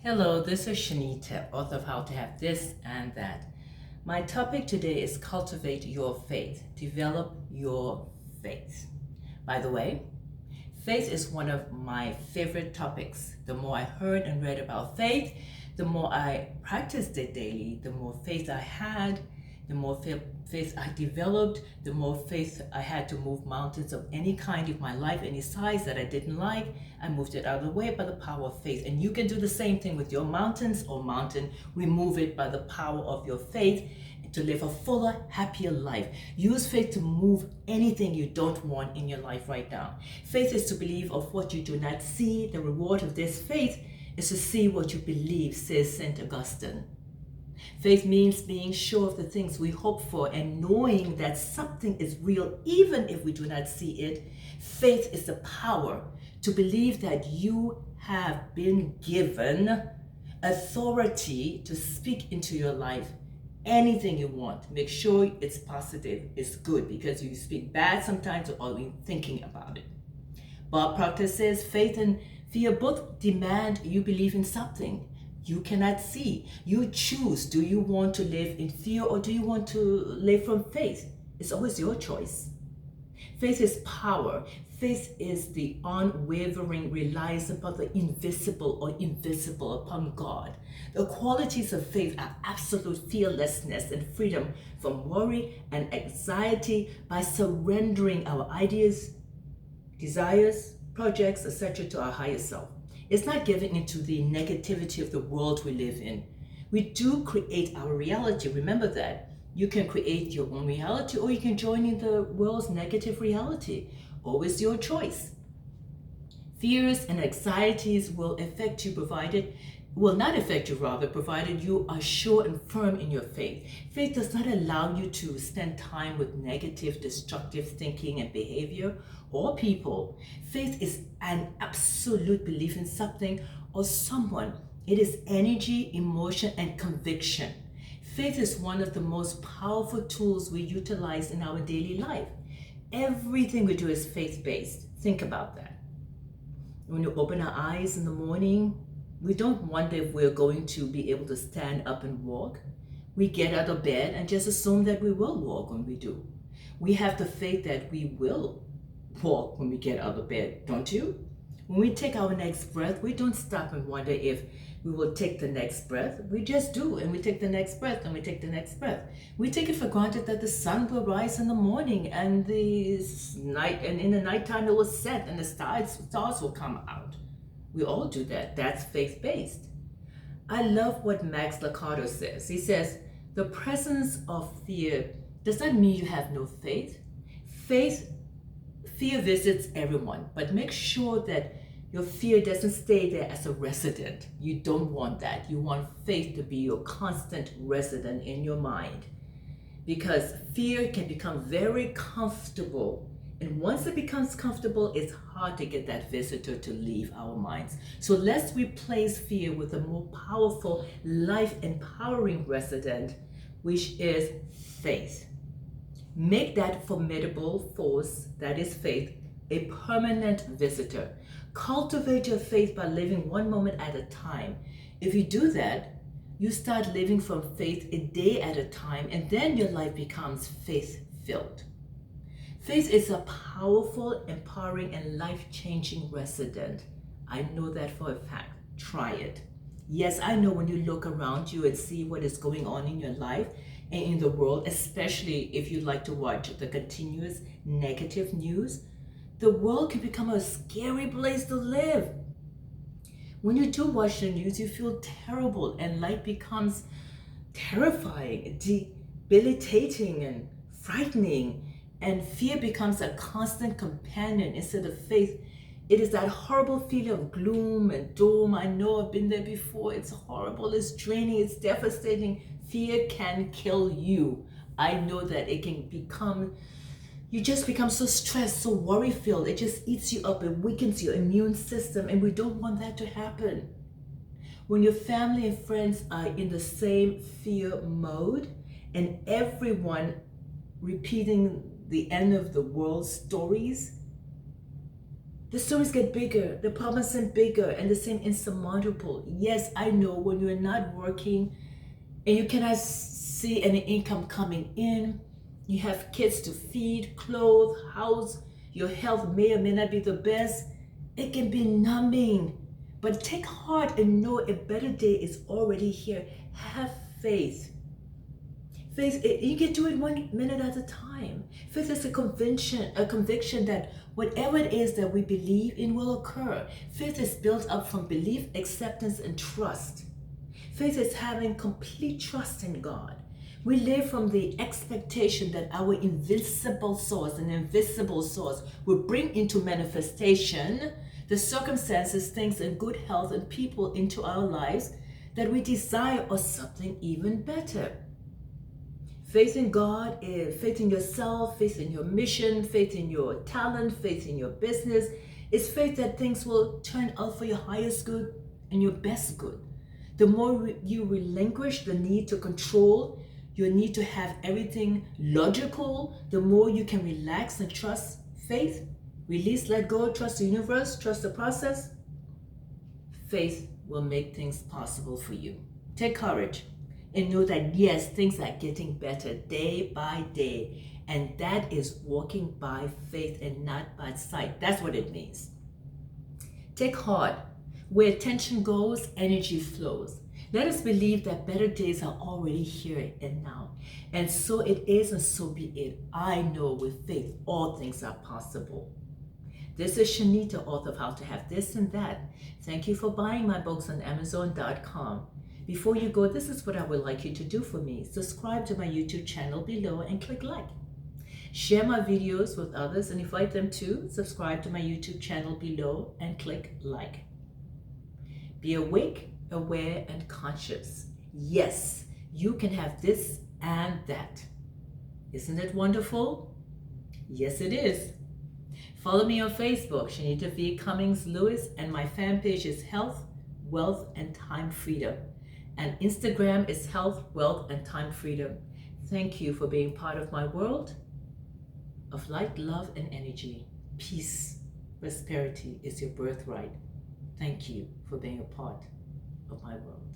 Hello, this is Chaneta, author of How to Have This and That. My topic today is cultivate your faith, develop your faith. By the way, faith is one of my favorite topics. The more I heard and read about faith, the more I practiced it daily, the more faith I had, the more faith I developed, the more faith I had to move mountains of any kind of my life, any size that I didn't like. I moved it out of the way by the power of faith. And you can do the same thing with your mountains or mountain. Remove it by the power of your faith to live a fuller, happier life. Use faith to move anything you don't want in your life right now. Faith is to believe of what you do not see. The reward of this faith is to see what you believe, says St. Augustine. Faith means being sure of the things we hope for and knowing that something is real even if we do not see it. Faith is the power to believe that you have been given authority to speak into your life anything you want. Make sure it's positive, it's good, because you speak bad sometimes or only thinking about it. Bob Proctor says faith and fear both demand you believe in something you cannot see. You choose. Do you want to live in fear or do you want to live from faith? It's always your choice. Faith is power. Faith is the unwavering reliance upon the invisible or invisible upon God. The qualities of faith are absolute fearlessness and freedom from worry and anxiety by surrendering our ideas, desires, projects, etc. to our higher self. It's not giving into the negativity of the world we live in. We do create our reality. Remember that. You can create your own reality or you can join in the world's negative reality. Always your choice. Fears and anxieties will affect you provided you are sure and firm in your faith. Faith does not allow you to spend time with negative, destructive thinking and behavior or people. Faith is an absolute belief in something or someone. It is energy, emotion, and conviction. Faith is one of the most powerful tools we utilize in our daily life. Everything we do is faith-based. Think about that. When you open our eyes in the morning, we don't wonder if we're going to be able to stand up and walk. We get out of bed and just assume that we will walk when we do. We have the faith that we will walk when we get out of bed, don't you? When we take our next breath, we don't stop and wonder if we will take the next breath. We just do, and we take the next breath, and we take the next breath. We take it for granted that the sun will rise in the morning, and in the nighttime it will set, and the stars will come out. We all do that. That's faith-based. I love what Max Lucado says. He says, the presence of fear does not mean you have no faith. Fear visits everyone, but make sure that your fear doesn't stay there as a resident. You don't want that. You want faith to be your constant resident in your mind, because fear can become very comfortable. And once it becomes comfortable, it's hard to get that visitor to leave our minds. So let's replace fear with a more powerful, life-empowering resident, which is faith. Make that formidable force, that is faith, a permanent visitor. Cultivate your faith by living one moment at a time. If you do that, you start living from faith a day at a time, and then your life becomes faith-filled. Faith is a powerful, empowering, and life-changing resident. I know that for a fact. Try it. Yes, I know when you look around you and see what is going on in your life and in the world, especially if you like to watch the continuous negative news, the world can become a scary place to live. When you do watch the news, you feel terrible and life becomes terrifying, debilitating, and frightening. And fear becomes a constant companion instead of faith. It is that horrible feeling of gloom and doom. I know I've been there before. It's horrible, it's draining, it's devastating. Fear can kill you. I know that it can become, you just become so stressed, so worry-filled. It just eats you up, it weakens your immune system, and we don't want that to happen. When your family and friends are in the same fear mode and everyone repeating the end of the world stories, the stories get bigger, the problems seem bigger, and they seem insurmountable. Yes, I know when you're not working and you cannot see any income coming in, you have kids to feed, clothe, house, your health may or may not be the best, it can be numbing. But take heart and know a better day is already here. Have faith. Faith, you can do it 1 minute at a time. Faith is a conviction that whatever it is that we believe in will occur. Faith is built up from belief, acceptance, and trust. Faith is having complete trust in God. We live from the expectation that our invincible source, an invisible source, will bring into manifestation the circumstances, things, and good health and people into our lives that we desire, or something even better. Faith in God is faith in yourself, faith in your mission, faith in your talent, faith in your business. It's faith that things will turn out for your highest good and your best good. The more you relinquish the need to control, your need to have everything logical, the more you can relax and trust faith, release, let go, trust the universe, trust the process. Faith will make things possible for you. Take courage and know that yes, things are getting better day by day. And that is walking by faith and not by sight. That's what it means. Take heart. Where attention goes, energy flows. Let us believe that better days are already here and now. And so it is, and so be it. I know with faith all things are possible. This is Chaneta, author of How to Have This and That. Thank you for buying my books on Amazon.com. Before you go, this is what I would like you to do for me. Subscribe to my YouTube channel below and click like. Share my videos with others and invite them to subscribe to my YouTube channel below and click like. Be awake, aware, and conscious. Yes, you can have this and that. Isn't it wonderful? Yes, it is. Follow me on Facebook, Chaneta V. Cummings Lewis, and my fan page is Health, Wealth, and Time Freedom. And Instagram is Health, Wealth, and Time Freedom. Thank you for being part of my world of light, love, and energy. Peace, prosperity is your birthright. Thank you for being a part of my world.